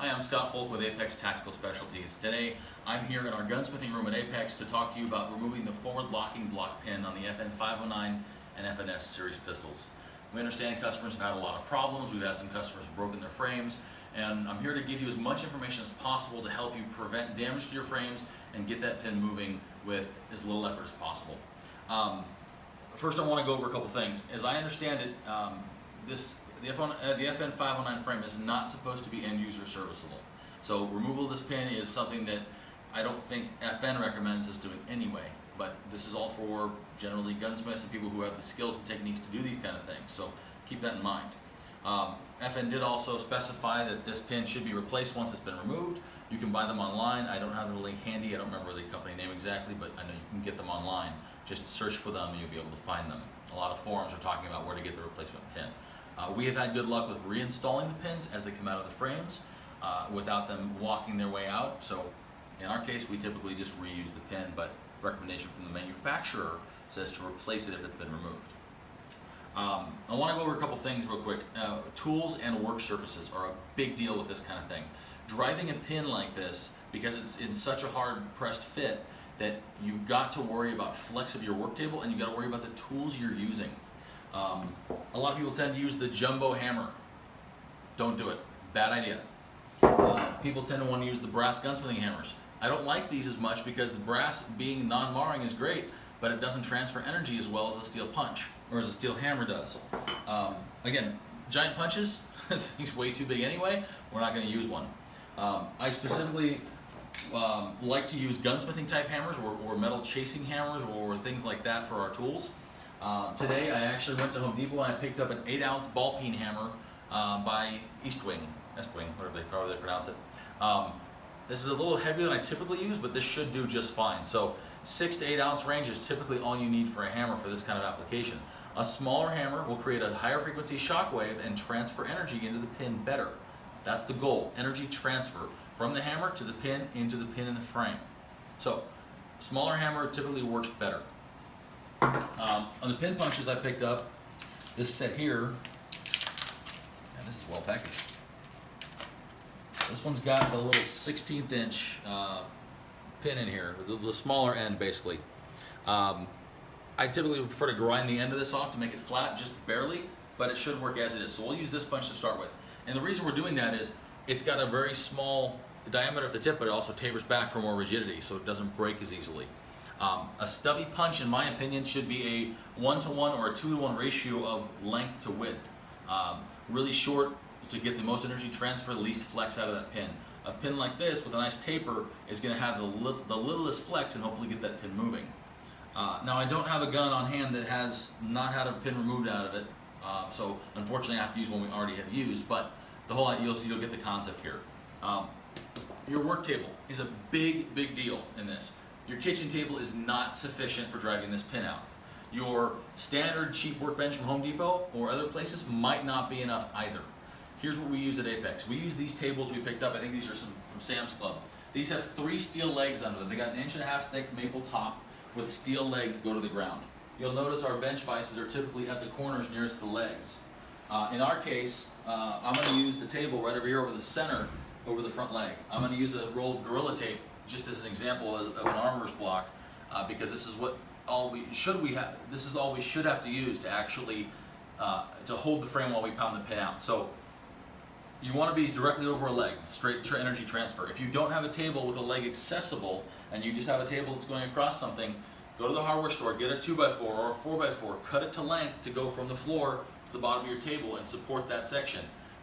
Hi, I'm Scott Folk with Apex Tactical Specialties. Today, I'm here in our gunsmithing room at Apex to talk to you about removing the forward locking block pin on the FN509 and FNS series pistols. We understand customers have had a lot of problems. We've had some customers broken their frames, and I'm here to give you as much information as possible to help you prevent damage to your frames and get that pin moving with as little effort as possible. First, I want to go over a couple things. As I understand it, the FN509 frame is not supposed to be end user serviceable. So removal of this pin is something that I don't think FN recommends us doing anyway, but this is all for generally gunsmiths and people who have the skills and techniques to do these kind of things, so keep that in mind. FN did also specify that this pin should be replaced once it's been removed. You can buy them online. I don't have the link handy. I don't remember the company name exactly, but I know you can get them online. Just search for them and you'll be able to find them. A lot of forums are talking about where to get the replacement pin. We have had good luck with reinstalling the pins as they come out of the frames without them walking their way out. So in our case, we typically just reuse the pin, but recommendation from the manufacturer says to replace it if it's been removed. I want to go over a couple things real quick. Tools and work surfaces are a big deal with this kind of thing. Driving a pin like this, because it's in such a hard pressed fit, that you've got to worry about flex of your work table and you've got to worry about the tools you're using. A lot of people tend to use the jumbo hammer. Don't do it. Bad idea. People tend to want to use the brass gunsmithing hammers. I don't like these as much because the brass being non-marring is great, but it doesn't transfer energy as well as a steel punch, or as a steel hammer does. Again, giant punches, this thing's way too big anyway, we're not going to use one. I specifically like to use gunsmithing type hammers or metal chasing hammers or things like that for our tools. Today I actually went to Home Depot and I picked up an 8-ounce ball peen hammer by Estwing, however they pronounce it. This is a little heavier than I typically use, but this should do just fine. So 6 to 8 ounce range is typically all you need for a hammer for this kind of application. A smaller hammer will create a higher frequency shock wave and transfer energy into the pin better. That's the goal, energy transfer from the hammer to the pin into the pin in the frame. So smaller hammer typically works better. On the pin punches I picked up, this set here, and this is well packaged. This one's got the little 16th inch pin in here, the smaller end basically. I typically prefer to grind the end of this off to make it flat, just barely, but it should work as it is. So we'll use this punch to start with. And the reason we're doing that is it's got a very small diameter at the tip, but it also tapers back for more rigidity, so it doesn't break as easily. A stubby punch, in my opinion, should be a 1-to-1 or a 2-to-1 ratio of length to width. Really short to get the most energy transfer, the least flex out of that pin. A pin like this with a nice taper is going to have the littlest flex and hopefully get that pin moving. Now I don't have a gun on hand that has not had a pin removed out of it, so unfortunately I have to use one we already have used, but the whole you'll get the concept here. Your work table is a big deal in this. Your kitchen table is not sufficient for driving this pin out. Your standard cheap workbench from Home Depot or other places might not be enough either. Here's what we use at Apex. We use these tables we picked up. I think these are some from Sam's Club. These have 3 steel legs under them. They got an 1.5 inch thick maple top with steel legs go to the ground. You'll notice our bench vices are typically at the corners nearest the legs. In our case, I'm going to use the table right over here over the center, over the front leg. I'm going to use a roll of Gorilla Tape just as an example of an armorer's block, because this is all we should have to use to actually to hold the frame while we pound the pin out. So you want to be directly over a leg, straight energy transfer. If you don't have a table with a leg accessible and you just have a table that's going across something, go to the hardware store, get a 2x4 or a 4x4, cut it to length to go from the floor to the bottom of your table and support that section.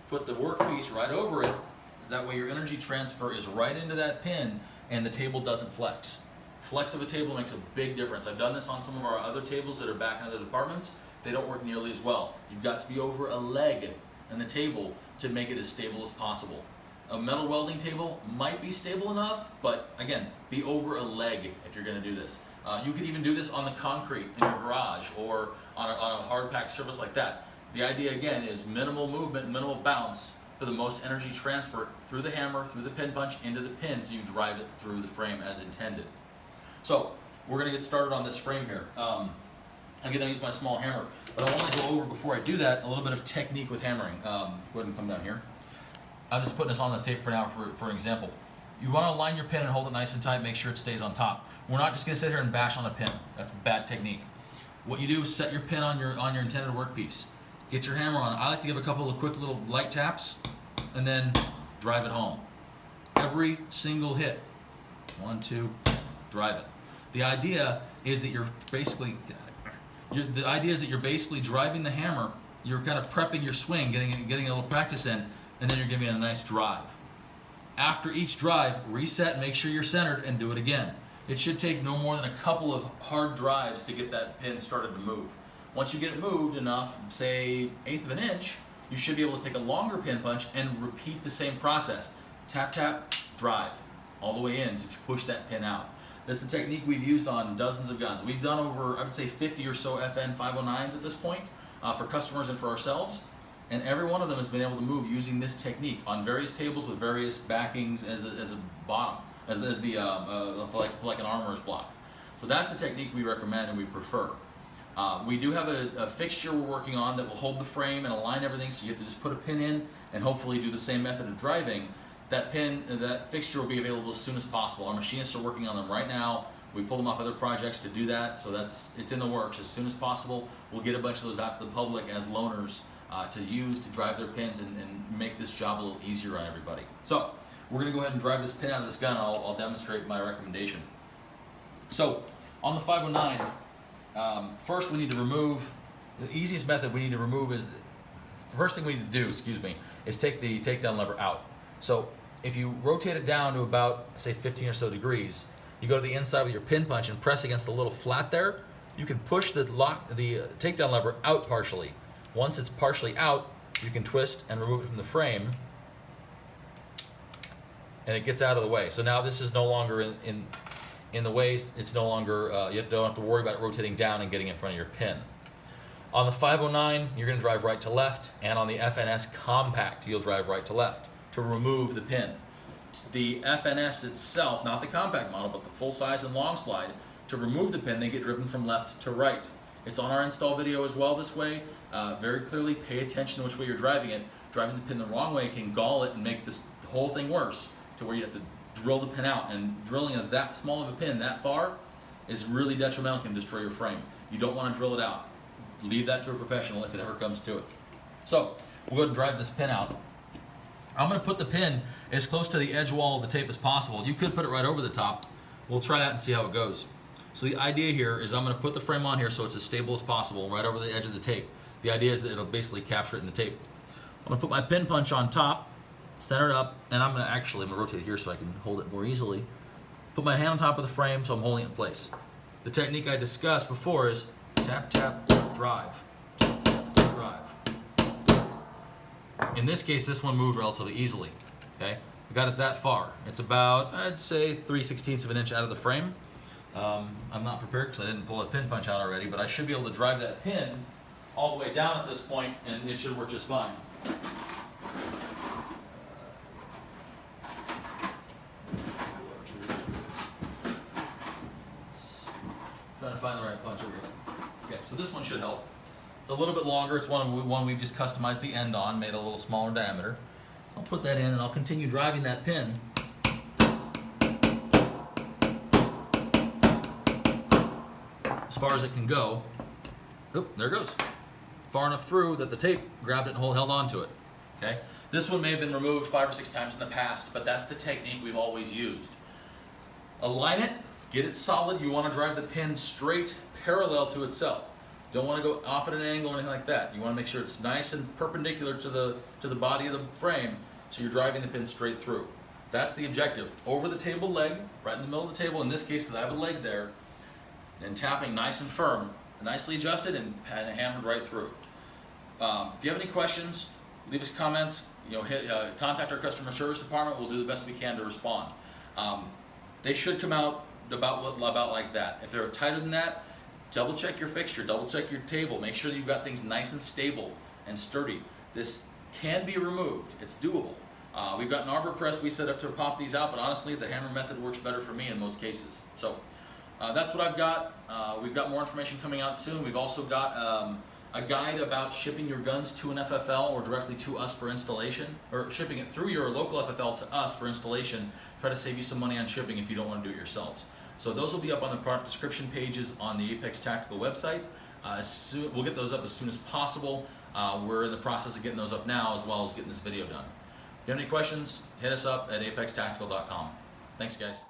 Put the workpiece right over it, so that way your energy transfer is right into that pin and the table doesn't flex. Flex of a table makes a big difference. I've done this on some of our other tables that are back in other departments. They don't work nearly as well. You've got to be over a leg in the table to make it as stable as possible. A metal welding table might be stable enough, but again, be over a leg if you're going to do this. You could even do this on the concrete in your garage or on a hard packed surface like that. The idea again is minimal movement, minimal bounce for the most energy transfer through the hammer, through the pin punch, into the pin, so you drive it through the frame as intended. So we're going to get started on this frame here. I'm going to use my small hammer, but I want to go over, before I do that, a little bit of technique with hammering. Go ahead and come down here. I'm just putting this on the tape for now for an example. You want to align your pin and hold it nice and tight, make sure it stays on top. We're not just going to sit here and bash on the pin. That's bad technique. What you do is set your pin on your intended workpiece. Get your hammer on. I like to give a couple of quick little light taps and then drive it home. Every single hit. 1, 2, drive it. The idea is that you're basically driving the hammer. You're kind of prepping your swing, getting a little practice in, and then you're giving it a nice drive. After each drive, reset, make sure you're centered, and do it again. It should take no more than a couple of hard drives to get that pin started to move. Once you get it moved enough, say 1/8 of an inch, you should be able to take a longer pin punch and repeat the same process. Tap, tap, drive, all the way in to push that pin out. That's the technique we've used on dozens of guns. We've done over, I would say, 50 or so FN 509s at this point for customers and for ourselves. And every one of them has been able to move using this technique on various tables with various backings as a bottom, as like an armorer's block. So that's the technique we recommend and we prefer. We do have a fixture we're working on that will hold the frame and align everything, so you have to just put a pin in and hopefully do the same method of driving. That fixture will be available as soon as possible. Our machinists are working on them right now. We pulled them off other projects to do that, so it's in the works. As soon as possible, we'll get a bunch of those out to the public as loaners to use to drive their pins and make this job a little easier on everybody. So we're going to go ahead and drive this pin out of this gun. I'll demonstrate my recommendation. So on the 509, first we need to remove, the easiest method we need to remove is, the first thing we need to do, is take the takedown lever out. So if you rotate it down to about, say, 15 or so degrees, you go to the inside with your pin punch and press against the little flat there, you can push the takedown lever out partially. Once it's partially out, you can twist and remove it from the frame, and it gets out of the way. So now this is no longer in the way. It's no longer, you don't have to worry about it rotating down and getting in front of your pin. On the 509, you're going to drive right to left, and on the FNS Compact, you'll drive right to left to remove the pin. The FNS itself, not the compact model, but the full size and long slide, to remove the pin, they get driven from left to right. It's on our install video as well this way. Very clearly pay attention to which way you're driving it. Driving the pin the wrong way can gall it and make the whole thing worse, to where you have to drill the pin out. And drilling that small of a pin that far is really detrimental, can destroy your frame. You don't want to drill it out. Leave that to a professional if it ever comes to it. So we'll go ahead and drive this pin out. I'm going to put the pin as close to the edge wall of the tape as possible. You could put it right over the top. We'll try that and see how it goes. So the idea here is I'm going to put the frame on here so it's as stable as possible, right over the edge of the tape. The idea is that it'll basically capture it in the tape. I'm going to put my pin punch on top, center it up, and I'm going to rotate it here so I can hold it more easily. Put my hand on top of the frame so I'm holding it in place. The technique I discussed before is tap, tap, drive, tap, tap, drive. In this case, this one moved relatively easily. Okay, I got it that far. It's about, I'd say, 3/16 of an inch out of the frame. I'm not prepared because I didn't pull a pin punch out already, but I should be able to drive that pin all the way down at this point, and it should work just fine. Trying to find the right punch over here. Okay, so this one should help. It's a little bit longer. It's one we've just customized the end on, made a little smaller diameter. So I'll put that in, and I'll continue driving that pin. As far as it can go. Oop, there it goes. Far enough through that the tape grabbed it and held on to it. Okay. This one may have been removed 5 or 6 times in the past, but that's the technique we've always used. Align it, get it solid. You want to drive the pin straight, parallel to itself. You don't want to go off at an angle or anything like that. You want to make sure it's nice and perpendicular to the body of the frame, so you're driving the pin straight through. That's the objective. Over the table leg, right in the middle of the table, in this case because I have a leg there, and tapping nice and firm, nicely adjusted and hammered right through. If you have any questions, leave us comments. Contact our customer service department. We'll do the best we can to respond. They should come out about like that. If they're tighter than that, double check your fixture, double check your table. Make sure that you've got things nice and stable and sturdy. This can be removed. It's doable. We've got an arbor press we set up to pop these out, but honestly, the hammer method works better for me in most cases. So that's what I've got. We've got more information coming out soon. We've also got a guide about shipping your guns to an FFL or directly to us for installation, or shipping it through your local FFL to us for installation. Try to save you some money on shipping if you don't want to do it yourselves. So those will be up on the product description pages on the Apex Tactical website. We'll get those up as soon as possible. We're in the process of getting those up now, as well as getting this video done. If you have any questions, hit us up at apextactical.com. Thanks, guys.